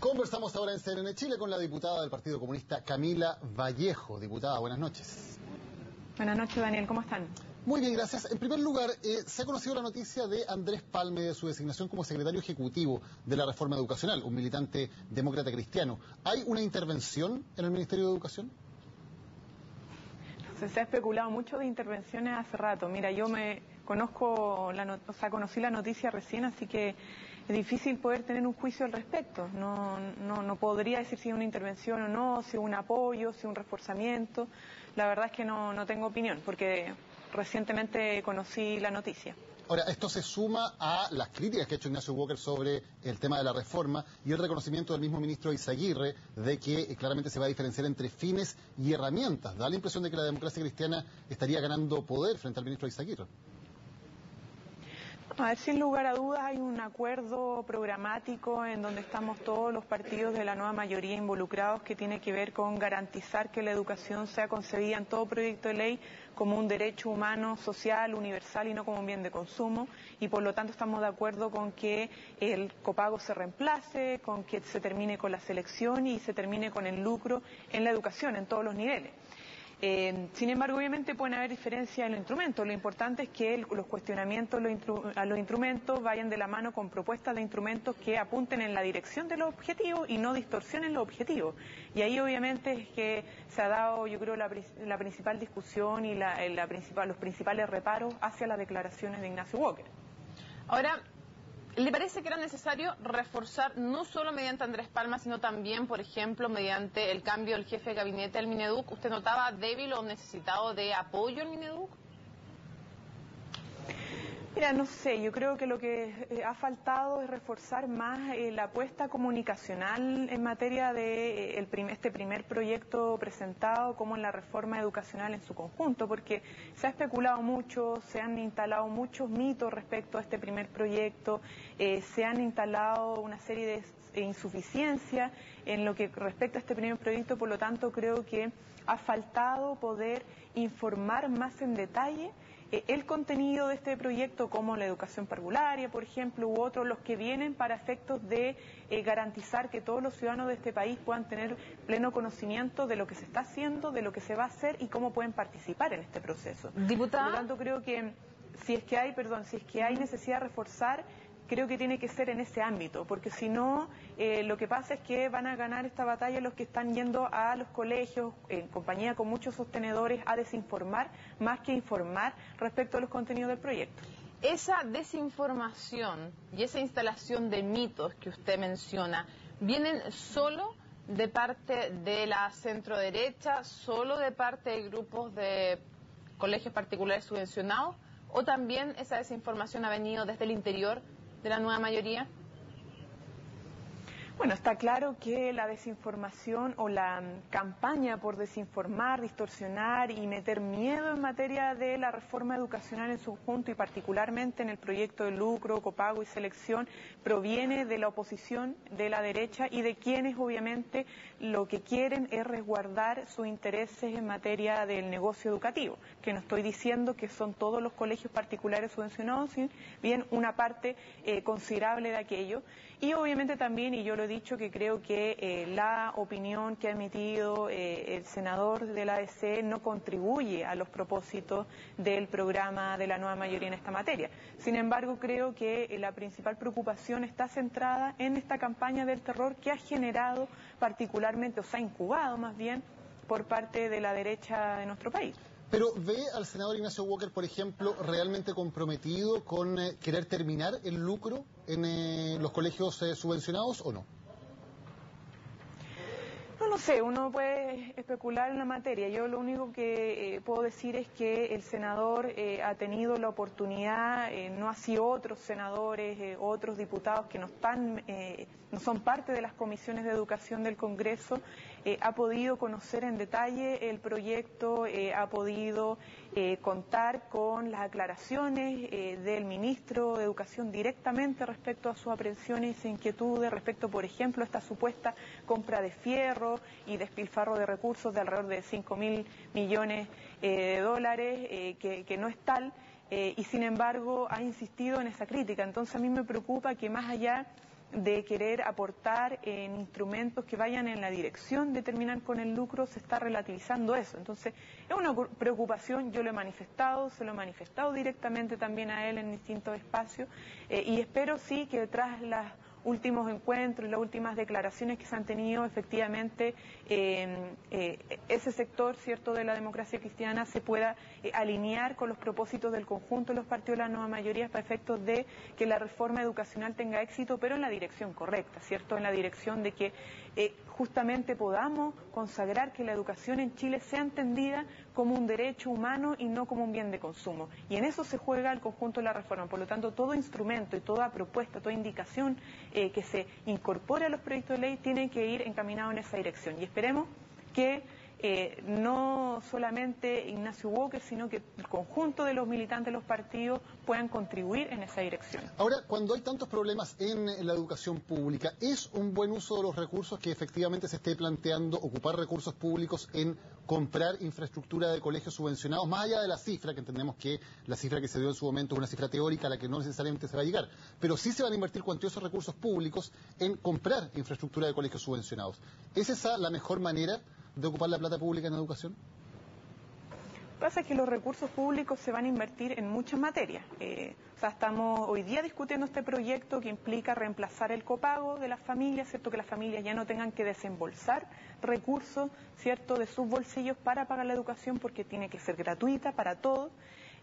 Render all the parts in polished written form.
Conversamos ahora en CNN Chile con la diputada del Partido Comunista, Camila Vallejo. Diputada, buenas noches. Buenas noches, Daniel, ¿cómo están? Muy bien, gracias. En primer lugar, se ha conocido la noticia de Andrés Palme, de su designación como secretario ejecutivo de la reforma educacional, un militante demócrata cristiano. ¿Hay una intervención en el Ministerio de Educación? Se ha especulado mucho de intervenciones hace rato. Mira, yo conocí la noticia recién, así que es difícil poder tener un juicio al respecto. No podría decir si es una intervención o no, si es un apoyo, si es un reforzamiento. La verdad es que no tengo opinión, porque recientemente conocí la noticia. Ahora, esto se suma a las críticas que ha hecho Ignacio Walker sobre el tema de la reforma y el reconocimiento del mismo ministro Izaguirre de que claramente se va a diferenciar entre fines y herramientas. Da la impresión de que la democracia cristiana estaría ganando poder frente al ministro Izaguirre. A ver, sin lugar a dudas hay un acuerdo programático en donde estamos todos los partidos de la nueva mayoría involucrados, que tiene que ver con garantizar que la educación sea concebida en todo proyecto de ley como un derecho humano, social, universal y no como un bien de consumo, y por lo tanto estamos de acuerdo con que el copago se reemplace, con que se termine con la selección y se termine con el lucro en la educación en todos los niveles. Sin embargo, obviamente pueden haber diferencias en los instrumentos. Lo importante es que los cuestionamientos a los instrumentos vayan de la mano con propuestas de instrumentos que apunten en la dirección de los objetivos y no distorsionen los objetivos. Y ahí obviamente es que se ha dado, yo creo, la principal discusión y los principales reparos hacia las declaraciones de Ignacio Walker. Ahora, ¿le parece que era necesario reforzar no solo mediante Andrés Palma, sino también, por ejemplo, mediante el cambio del jefe de gabinete del Mineduc? ¿Usted notaba débil o necesitado de apoyo en Mineduc? Mira, no sé, yo creo que lo que ha faltado es reforzar más la apuesta comunicacional en materia de este primer proyecto presentado, como en la reforma educacional en su conjunto, porque se ha especulado mucho, se han instalado muchos mitos respecto a este primer proyecto, se han instalado una serie de insuficiencias en lo que respecta a este primer proyecto. Por lo tanto creo que ha faltado poder informar más en detalle el contenido de este proyecto, como la educación parvularia, por ejemplo, u otros, los que vienen para efectos de garantizar que todos los ciudadanos de este país puedan tener pleno conocimiento de lo que se está haciendo, de lo que se va a hacer y cómo pueden participar en este proceso. Diputada. Por lo tanto, creo que si es que hay necesidad de reforzar, creo que tiene que ser en ese ámbito, porque si no, lo que pasa es que van a ganar esta batalla los que están yendo a los colegios, en compañía con muchos sostenedores, a desinformar más que informar respecto a los contenidos del proyecto. Esa desinformación y esa instalación de mitos que usted menciona, ¿vienen solo de parte de la centroderecha, solo de parte de grupos de colegios particulares subvencionados, o también esa desinformación ha venido desde el interior de la nueva mayoría? Bueno, está claro que la desinformación o la campaña por desinformar, distorsionar y meter miedo en materia de la reforma educacional en su conjunto y particularmente en el proyecto de lucro, copago y selección proviene de la oposición, de la derecha y de quienes obviamente lo que quieren es resguardar sus intereses en materia del negocio educativo, que no estoy diciendo que son todos los colegios particulares subvencionados, sino bien una parte considerable de aquello. Y obviamente también, y yo lo he dicho, que creo que la opinión que ha emitido el senador de la ADC no contribuye a los propósitos del programa de la nueva mayoría en esta materia. Sin embargo, creo que la principal preocupación está centrada en esta campaña del terror que ha generado particularmente, o se ha incubado más bien, por parte de la derecha de nuestro país. Pero ¿ve al senador Ignacio Walker, por ejemplo, realmente comprometido con querer terminar el lucro en los colegios subvencionados o no? No sé, uno puede especular en la materia. Yo lo único que puedo decir es que el senador ha tenido la oportunidad, no así otros senadores, otros diputados que no son parte de las comisiones de educación del Congreso, ha podido conocer en detalle el proyecto, ha podido contar con las aclaraciones del ministro de Educación directamente respecto a sus aprehensiones e inquietudes, respecto, por ejemplo, a esta supuesta compra de fierro y despilfarro de recursos de alrededor de 5.000 millones de dólares, que no es tal, y sin embargo ha insistido en esa crítica. Entonces a mí me preocupa que más allá de querer aportar en instrumentos que vayan en la dirección de terminar con el lucro, se está relativizando eso. Entonces, es una preocupación, yo lo he manifestado, se lo he manifestado directamente también a él en distintos espacios, y espero sí que tras los últimos encuentros y las últimas declaraciones que se han tenido, efectivamente ese sector, cierto, de la democracia cristiana se pueda alinear con los propósitos del conjunto de los partidos de la nueva mayoría para efectos de que la reforma educacional tenga éxito, pero en la dirección correcta, cierto, en la dirección de que justamente podamos consagrar que la educación en Chile sea entendida como un derecho humano y no como un bien de consumo. Y en eso se juega el conjunto de la reforma. Por lo tanto, todo instrumento y toda propuesta, toda indicación que se incorpore a los proyectos de ley tiene que ir encaminado en esa dirección. Y esperemos que no solamente Ignacio Walker, sino que el conjunto de los militantes de los partidos puedan contribuir en esa dirección. Ahora, cuando hay tantos problemas en la educación pública, ¿es un buen uso de los recursos que efectivamente se esté planteando ocupar recursos públicos en comprar infraestructura de colegios subvencionados, más allá de la cifra, que entendemos que la cifra que se dio en su momento es una cifra teórica a la que no necesariamente se va a llegar, pero sí se van a invertir cuantiosos recursos públicos en comprar infraestructura de colegios subvencionados? ¿Es esa la mejor manera de ocupar la plata pública en educación? Lo que pasa es que los recursos públicos se van a invertir en muchas materias. Estamos hoy día discutiendo este proyecto que implica reemplazar el copago de las familias, ¿cierto? Que las familias ya no tengan que desembolsar recursos, ¿cierto?, de sus bolsillos para pagar la educación, porque tiene que ser gratuita para todos.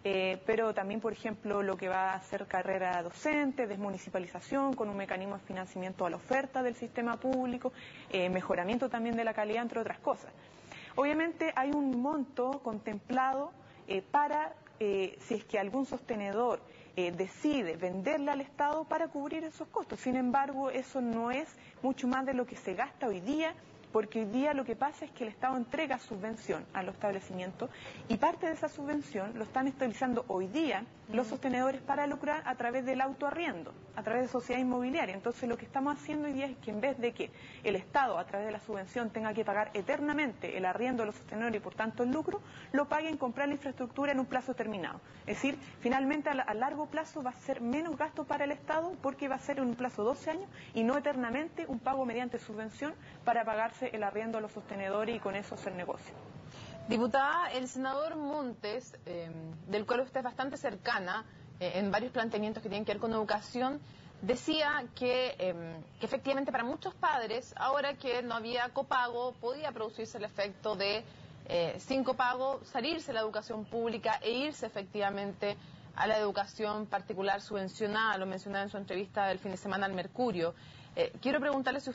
Pero también, por ejemplo, lo que va a ser carrera docente, desmunicipalización, con un mecanismo de financiamiento a la oferta del sistema público, mejoramiento también de la calidad, entre otras cosas. Obviamente hay un monto contemplado para, si es que algún sostenedor decide venderle al Estado para cubrir esos costos. Sin embargo, eso no es mucho más de lo que se gasta hoy día, porque hoy día lo que pasa es que el Estado entrega subvención a los establecimientos y parte de esa subvención lo están estabilizando hoy día los sostenedores para lucrar a través del autoarriendo, a través de sociedad inmobiliaria. Entonces lo que estamos haciendo hoy día es que en vez de que el Estado a través de la subvención tenga que pagar eternamente el arriendo de los sostenedores y por tanto el lucro, lo pague en comprar la infraestructura en un plazo determinado. Es decir, finalmente a largo plazo va a ser menos gasto para el Estado porque va a ser en un plazo de 12 años y no eternamente un pago mediante subvención para pagarse el arriendo a los sostenedores y con eso hacer negocio. Diputada, el senador Montes, del cual usted es bastante cercana en varios planteamientos que tienen que ver con educación, decía que efectivamente para muchos padres, ahora que no había copago, podía producirse el efecto de sin copago salirse de la educación pública e irse efectivamente a la educación particular subvencionada, lo mencionaba en su entrevista del fin de semana al Mercurio. Quiero preguntarle si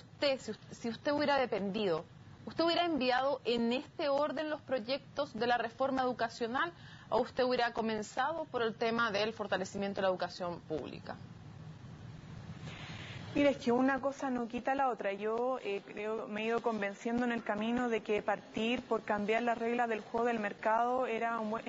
usted hubiera dependido, ¿usted hubiera enviado en este orden los proyectos de la reforma educacional o usted hubiera comenzado por el tema del fortalecimiento de la educación pública? Mira, es que una cosa no quita la otra. Yo creo, me he ido convenciendo en el camino de que partir por cambiar las reglas del juego del mercado es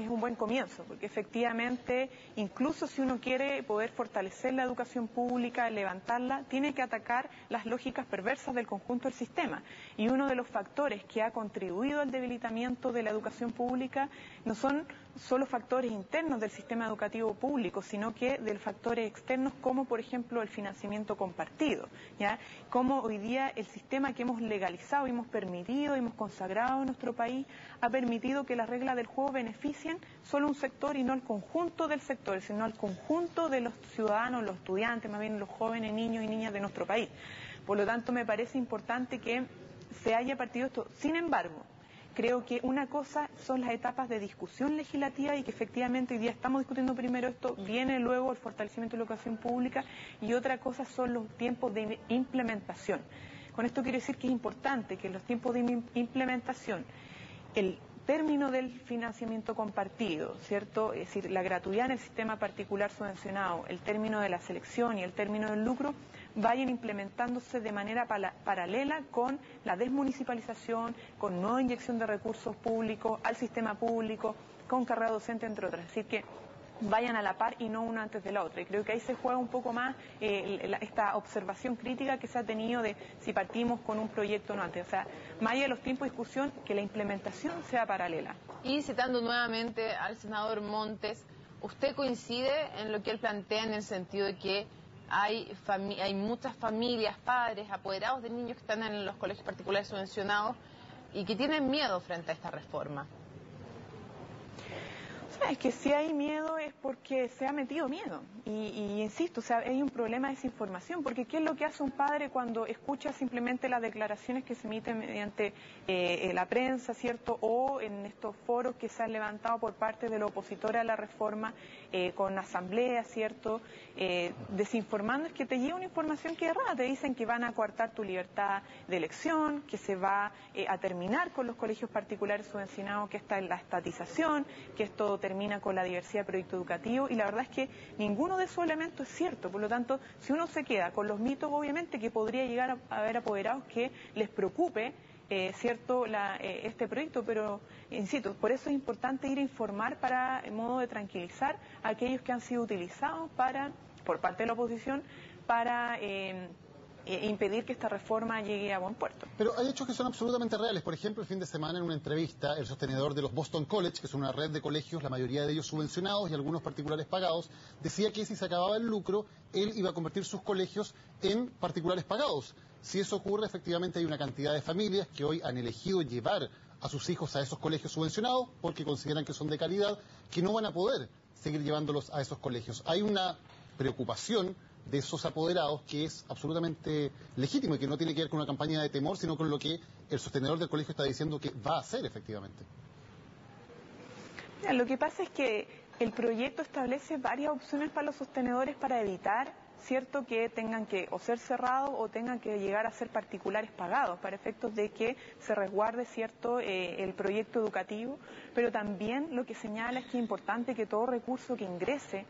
un buen comienzo, porque efectivamente, incluso si uno quiere poder fortalecer la educación pública, levantarla, tiene que atacar las lógicas perversas del conjunto del sistema. Y uno de los factores que ha contribuido al debilitamiento de la educación pública no son solo factores internos del sistema educativo público, sino que de factores externos como, por ejemplo, el financiamiento compartido, ¿ya? Como hoy día el sistema que hemos legalizado, hemos permitido, hemos consagrado en nuestro país, ha permitido que las reglas del juego beneficien solo un sector y no al conjunto del sector, sino al conjunto de los ciudadanos, los estudiantes, más bien los jóvenes, niños y niñas de nuestro país. Por lo tanto, me parece importante que se haya partido esto. Sin embargo, creo que una cosa son las etapas de discusión legislativa y que efectivamente hoy día estamos discutiendo primero esto, viene luego el fortalecimiento de la educación pública y otra cosa son los tiempos de implementación. Con esto quiero decir que es importante que en los tiempos de implementación el término del financiamiento compartido, ¿cierto? Es decir, la gratuidad en el sistema particular subvencionado, el término de la selección y el término del lucro vayan implementándose de manera paralela con la desmunicipalización, con nueva inyección de recursos públicos al sistema público, con carrera docente, entre otras. Así que vayan a la par y no una antes de la otra. Y creo que ahí se juega un poco más esta observación crítica que se ha tenido de si partimos con un proyecto o no antes. O sea, más allá de los tiempos de discusión, que la implementación sea paralela. Y citando nuevamente al senador Montes, ¿usted coincide en lo que él plantea en el sentido de que hay muchas familias, padres, apoderados de niños que están en los colegios particulares subvencionados y que tienen miedo frente a esta reforma. Es que si hay miedo es porque se ha metido miedo y insisto, o sea, hay un problema de desinformación, porque ¿qué es lo que hace un padre cuando escucha simplemente las declaraciones que se emiten mediante la prensa, ¿cierto? O en estos foros que se han levantado por parte de los opositores a la reforma con asambleas, ¿cierto? Desinformando, es que te llega una información que es errada, te dicen que van a coartar tu libertad de elección, que se va a terminar con los colegios particulares subvencionados, que está en la estatización, que esto termina con la diversidad de proyecto educativo, y la verdad es que ninguno de esos elementos es cierto. Por lo tanto, si uno se queda con los mitos, obviamente que podría llegar a haber apoderados que les preocupe cierto este proyecto, pero insisto, por eso es importante ir a informar para en modo de tranquilizar a aquellos que han sido utilizados por parte de la oposición para impedir que esta reforma llegue a buen puerto. Pero hay hechos que son absolutamente reales. Por ejemplo, el fin de semana en una entrevista, el sostenedor de los Boston College, que es una red de colegios, la mayoría de ellos subvencionados y algunos particulares pagados, decía que si se acababa el lucro, él iba a convertir sus colegios en particulares pagados. Si eso ocurre, efectivamente hay una cantidad de familias que hoy han elegido llevar a sus hijos a esos colegios subvencionados porque consideran que son de calidad, que no van a poder seguir llevándolos a esos colegios. Hay una preocupación de esos apoderados que es absolutamente legítimo y que no tiene que ver con una campaña de temor, sino con lo que el sostenedor del colegio está diciendo que va a hacer efectivamente. Mira, lo que pasa es que el proyecto establece varias opciones para los sostenedores para evitar, cierto, que tengan que o ser cerrados o tengan que llegar a ser particulares pagados para efectos de que se resguarde, cierto, el proyecto educativo, pero también lo que señala es que es importante que todo recurso que ingrese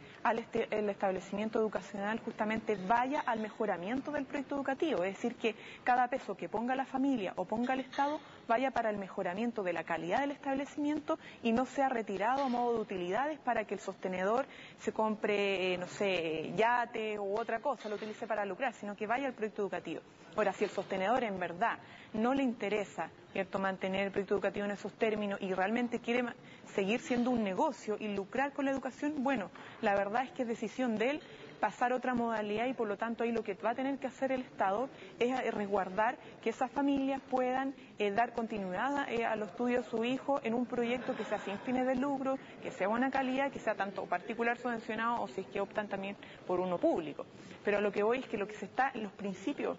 el establecimiento educacional justamente vaya al mejoramiento del proyecto educativo, es decir, que cada peso que ponga la familia o ponga el Estado vaya para el mejoramiento de la calidad del establecimiento y no sea retirado a modo de utilidades para que el sostenedor se compre, no sé, yate u otra cosa, lo utilice para lucrar, sino que vaya al proyecto educativo. Ahora, si el sostenedor en verdad no le interesa, ¿cierto?, mantener el proyecto educativo en esos términos y realmente quiere seguir siendo un negocio y lucrar con la educación, bueno, la verdad es que es decisión de él pasar otra modalidad y por lo tanto ahí lo que va a tener que hacer el Estado es resguardar que esas familias puedan dar continuidad a los estudios de su hijo en un proyecto que sea sin fines de lucro, que sea buena calidad, que sea tanto particular subvencionado o si es que optan también por uno público. Pero lo que voy es que lo que se está en los principios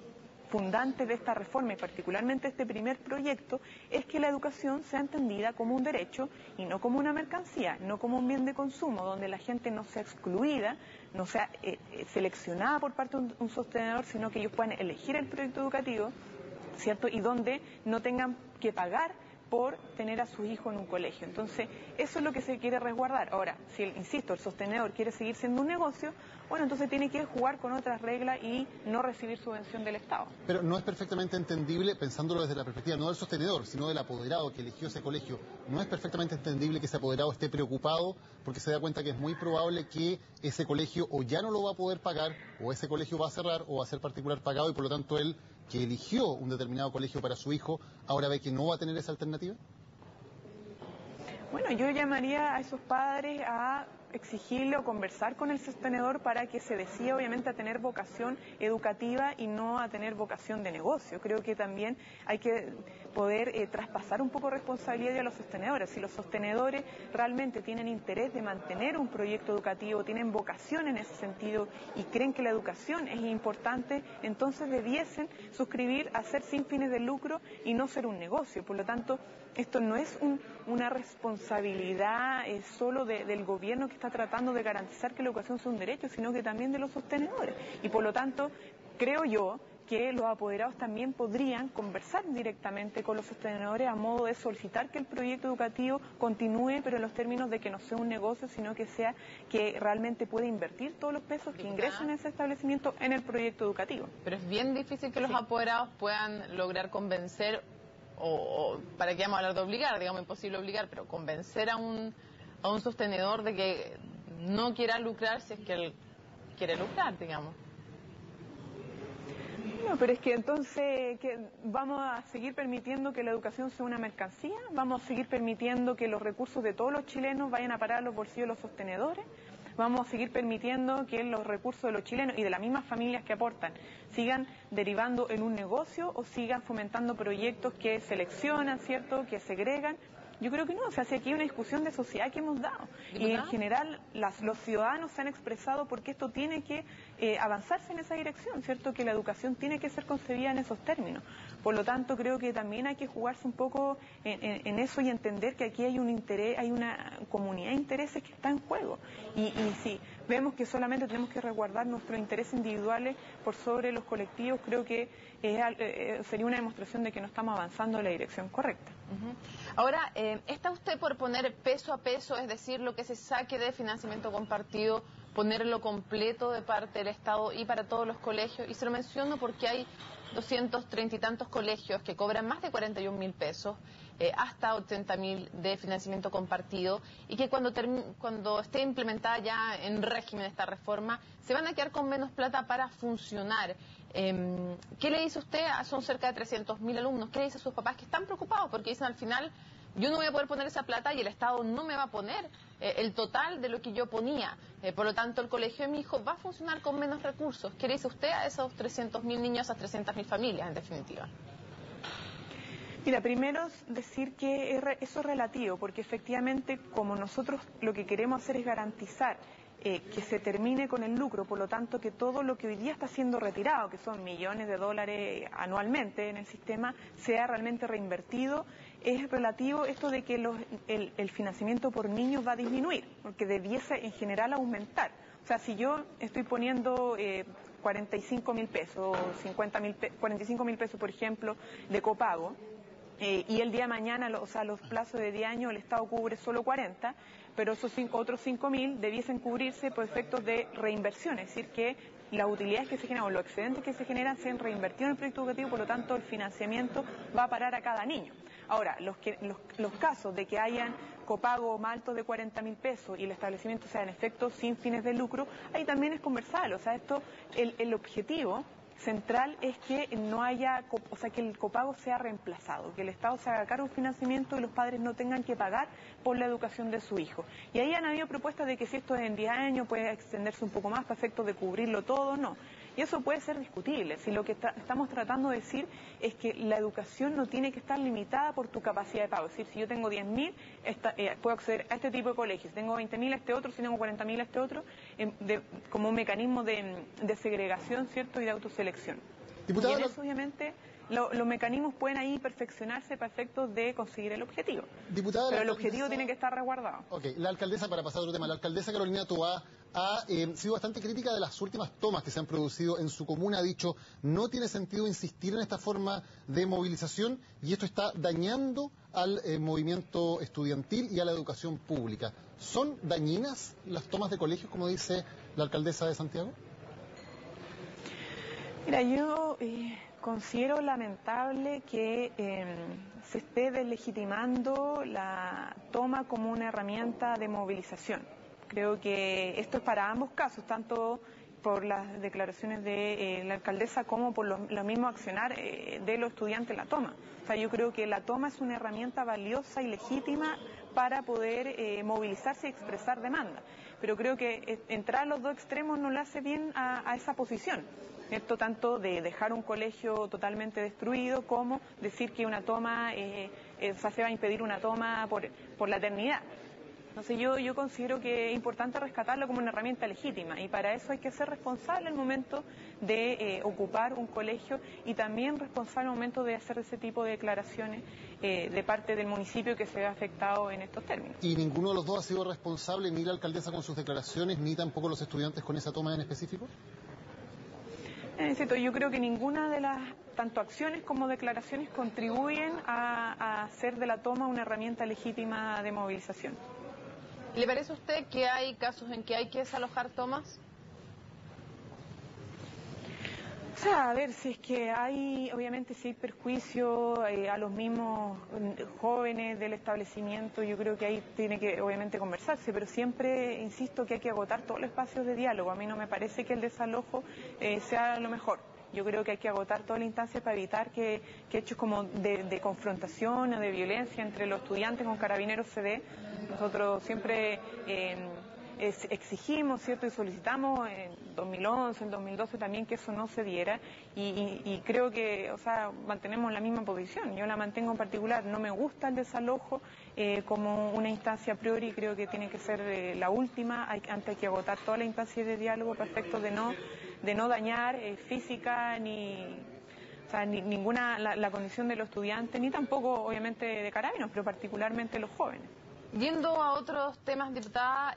fundantes de esta reforma y particularmente este primer proyecto es que la educación sea entendida como un derecho y no como una mercancía, no como un bien de consumo, donde la gente no sea excluida, no sea seleccionada por parte de un sostenedor, sino que ellos puedan elegir el proyecto educativo, ¿cierto? Y donde no tengan que pagar por tener a sus hijos en un colegio. Entonces, eso es lo que se quiere resguardar. Ahora, si, insisto, el sostenedor quiere seguir siendo un negocio, bueno, entonces tiene que jugar con otras reglas y no recibir subvención del Estado. Pero no es perfectamente entendible, pensándolo desde la perspectiva no del sostenedor, sino del apoderado que eligió ese colegio, no es perfectamente entendible que ese apoderado esté preocupado porque se da cuenta que es muy probable que ese colegio o ya no lo va a poder pagar, o ese colegio va a cerrar, o va a ser particular pagado, y por lo tanto él, que eligió un determinado colegio para su hijo, ahora ve que no va a tener esa alternativa? Bueno, yo llamaría a esos padres a exigirle o conversar con el sostenedor para que se decida obviamente a tener vocación educativa y no a tener vocación de negocio. Creo que también hay que poder traspasar un poco de responsabilidad a los sostenedores. Si los sostenedores realmente tienen interés de mantener un proyecto educativo, tienen vocación en ese sentido y creen que la educación es importante, entonces debiesen suscribir a ser sin fines de lucro y no ser un negocio. Por lo tanto, esto no es una responsabilidad solo del gobierno que está tratando de garantizar que la educación sea un derecho, sino que también de los sostenedores. Y por lo tanto, creo yo que los apoderados también podrían conversar directamente con los sostenedores a modo de solicitar que el proyecto educativo continúe, pero en los términos de que no sea un negocio, sino que sea que realmente pueda invertir todos los pesos que ingresan en ese establecimiento en el proyecto educativo. Pero es bien difícil que los apoderados puedan lograr convencer o para qué vamos a hablar de obligar, digamos, imposible obligar, pero convencer a un sostenedor de que no quiera lucrar si es que él quiere lucrar, digamos. No, pero es que entonces vamos a seguir permitiendo que la educación sea una mercancía, vamos a seguir permitiendo que los recursos de todos los chilenos vayan a parar a los bolsillos de los sostenedores, vamos a seguir permitiendo que los recursos de los chilenos y de las mismas familias que aportan sigan derivando en un negocio o sigan fomentando proyectos que seleccionan, ¿cierto?, que segregan. Yo creo que no, o sea, si aquí hay una discusión de sociedad que hemos dado. Y en general los ciudadanos se han expresado porque esto tiene que avanzarse en esa dirección, ¿cierto? Que la educación tiene que ser concebida en esos términos. Por lo tanto, creo que también hay que jugarse un poco en eso y entender que aquí hay un interés, hay una comunidad de intereses que está en juego. Y si vemos que solamente tenemos que resguardar nuestros intereses individuales por sobre los colectivos, creo que sería una demostración de que no estamos avanzando en la dirección correcta. Ahora, ¿está usted por poner peso a peso, es decir, lo que se saque de financiamiento compartido, ponerlo completo de parte del Estado y para todos los colegios? Y se lo menciono porque hay 230 y tantos colegios que cobran más de 41.000 pesos, hasta 80.000 de financiamiento compartido, y que cuando esté implementada ya en régimen esta reforma, se van a quedar con menos plata para funcionar. ¿Qué le dice usted? Son cerca de 300.000 alumnos. ¿Qué le dice a sus papás que están preocupados? Porque dicen al final, yo no voy a poder poner esa plata y el Estado no me va a poner el total de lo que yo ponía. Por lo tanto, el colegio de mi hijo va a funcionar con menos recursos. ¿Qué le dice usted a esos 300.000 niños, a esas 300.000 familias, en definitiva? Mira, primero decir que eso es relativo, porque efectivamente, como nosotros lo que queremos hacer es garantizar que se termine con el lucro, por lo tanto que todo lo que hoy día está siendo retirado, que son millones de dólares anualmente en el sistema, sea realmente reinvertido. Es relativo esto de que el financiamiento por niños va a disminuir, porque debiese en general aumentar. O sea, si yo estoy poniendo 45.000 pesos, 45.000 pesos, por ejemplo, de copago, y el día de mañana, o sea, los plazos de 10 años el Estado cubre solo 40, pero esos otros 5.000 debiesen cubrirse por efectos de reinversión, es decir, que las utilidades que se generan o los excedentes que se generan sean reinvertidos en el proyecto educativo, por lo tanto el financiamiento va a parar a cada niño. Ahora, los casos de que hayan copago más altos de 40.000 pesos y el establecimiento sea en efecto sin fines de lucro, ahí también es conversable. O sea, el objetivo central es que no haya, o sea, que el copago sea reemplazado, que el Estado se haga cargo del financiamiento y los padres no tengan que pagar por la educación de su hijo. Y ahí han habido propuestas de que si esto es en 10 años puede extenderse un poco más para efectos de cubrirlo todo, no. Y eso puede ser discutible. Si lo que estamos tratando de decir es que la educación no tiene que estar limitada por tu capacidad de pago. Es decir, si yo tengo 10.000, puedo acceder a este tipo de colegios. Si tengo 20.000 a este otro, si tengo 40.000 a este otro, como un mecanismo de segregación, ¿cierto?, y de autoselección. Diputada, y en eso, obviamente, los mecanismos pueden ahí perfeccionarse para efectos de conseguir el objetivo. Diputada, pero el objetivo tiene que estar resguardado. Ok, la alcaldesa, para pasar a otro tema, la alcaldesa Carolina Toá ha sido bastante crítica de las últimas tomas que se han producido en su comuna. Ha dicho, no tiene sentido insistir en esta forma de movilización y esto está dañando al movimiento estudiantil y a la educación pública. ¿Son dañinas las tomas de colegios, como dice la alcaldesa de Santiago? Mira, yo considero lamentable que se esté deslegitimando la toma como una herramienta de movilización. Creo que esto es para ambos casos, tanto por las declaraciones de la alcaldesa como por los mismos accionar de los estudiantes en la toma. O sea, yo creo que la toma es una herramienta valiosa y legítima para poder movilizarse y expresar demanda. Pero creo que entrar a los dos extremos no le hace bien a esa posición. Esto tanto de dejar un colegio totalmente destruido como decir que una toma, se va a impedir una toma por la eternidad. Entonces yo considero que es importante rescatarlo como una herramienta legítima y para eso hay que ser responsable al momento de ocupar un colegio y también responsable al momento de hacer ese tipo de declaraciones de parte del municipio que se ve afectado en estos términos. ¿Y ninguno de los dos ha sido responsable, ni la alcaldesa con sus declaraciones, ni tampoco los estudiantes con esa toma en específico? Yo creo que ninguna de las tanto acciones como declaraciones contribuyen a hacer de la toma una herramienta legítima de movilización. ¿Le parece a usted que hay casos en que hay que desalojar tomas? O sea, a ver, si es que hay, obviamente si hay perjuicio a los mismos jóvenes del establecimiento, yo creo que ahí tiene que obviamente conversarse, pero siempre insisto que hay que agotar todos los espacios de diálogo. A mí no me parece que el desalojo sea lo mejor. Yo creo que hay que agotar todas las instancias para evitar que hechos como de confrontación o de violencia entre los estudiantes con carabineros se dé. Nosotros siempre exigimos, ¿cierto? Y solicitamos en 2011, en 2012 también que eso no se diera y creo que, o sea, mantenemos la misma posición. Yo la mantengo en particular, no me gusta el desalojo como una instancia a priori, creo que tiene que ser la última, antes hay que agotar toda la instancia de diálogo para efectos de no dañar física ni ninguna la condición de los estudiantes, ni tampoco obviamente de Carabineros, pero particularmente los jóvenes. Yendo a otros temas, diputada,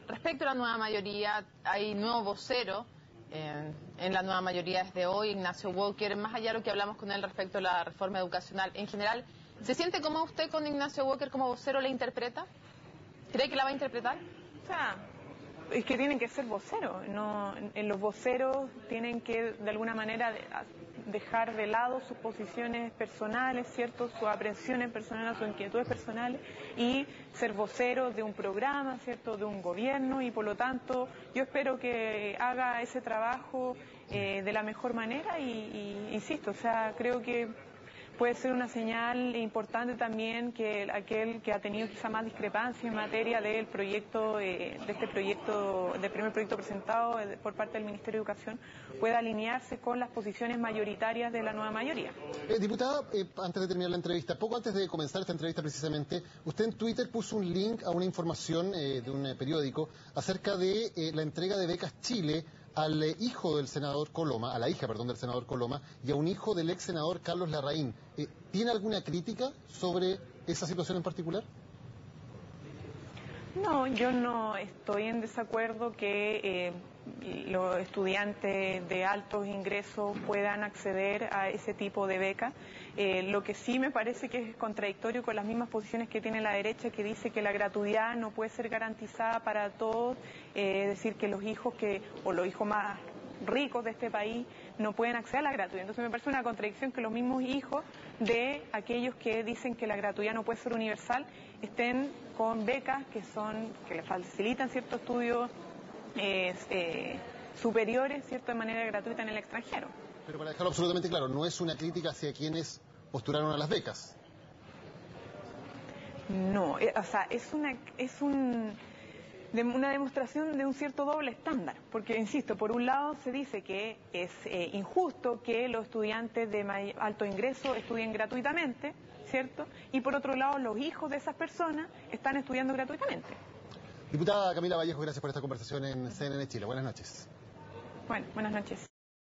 respecto a la nueva mayoría, hay nuevo vocero en la nueva mayoría desde hoy, Ignacio Walker. Más allá de lo que hablamos con él respecto a la reforma educacional en general, ¿se siente como usted con Ignacio Walker como vocero la interpreta? ¿Cree que la va a interpretar? O sea, es que tienen que ser voceros, no, los voceros tienen que de alguna manera dejar de lado sus posiciones personales, ¿cierto? Sus aprensiones personales, sus inquietudes personales y ser voceros de un programa, ¿cierto? De un gobierno y por lo tanto yo espero que haga ese trabajo de la mejor manera y insisto, o sea, creo que puede ser una señal importante también que aquel que ha tenido quizá más discrepancia en materia del proyecto, del primer proyecto presentado por parte del Ministerio de Educación, pueda alinearse con las posiciones mayoritarias de la nueva mayoría. Diputada, antes de terminar la entrevista, poco antes de comenzar esta entrevista precisamente, usted en Twitter puso un link a una información de un periódico acerca de la entrega de becas Chile al hijo del senador Coloma, a la hija, perdón, del senador Coloma, y a un hijo del ex senador Carlos Larraín. ¿Tiene alguna crítica sobre esa situación en particular? No, yo no estoy en desacuerdo que los estudiantes de altos ingresos puedan acceder a ese tipo de beca. Lo que sí me parece que es contradictorio con las mismas posiciones que tiene la derecha, que dice que la gratuidad no puede ser garantizada para todos, es decir, que los hijos o los hijos más ricos de este país no pueden acceder a la gratuidad. Entonces me parece una contradicción que los mismos hijos de aquellos que dicen que la gratuidad no puede ser universal estén con becas que les facilitan ciertos estudios superiores, ¿cierto?, de manera gratuita en el extranjero. Pero para dejarlo absolutamente claro, no es una crítica hacia quienes postularon a las becas. No, o sea, es una demostración de un cierto doble estándar, porque, insisto, por un lado se dice que es injusto que los estudiantes de alto ingreso estudien gratuitamente, ¿cierto? Y por otro lado, los hijos de esas personas están estudiando gratuitamente. Diputada Camila Vallejo, gracias por esta conversación en CNN Chile. Buenas noches. Bueno, buenas noches.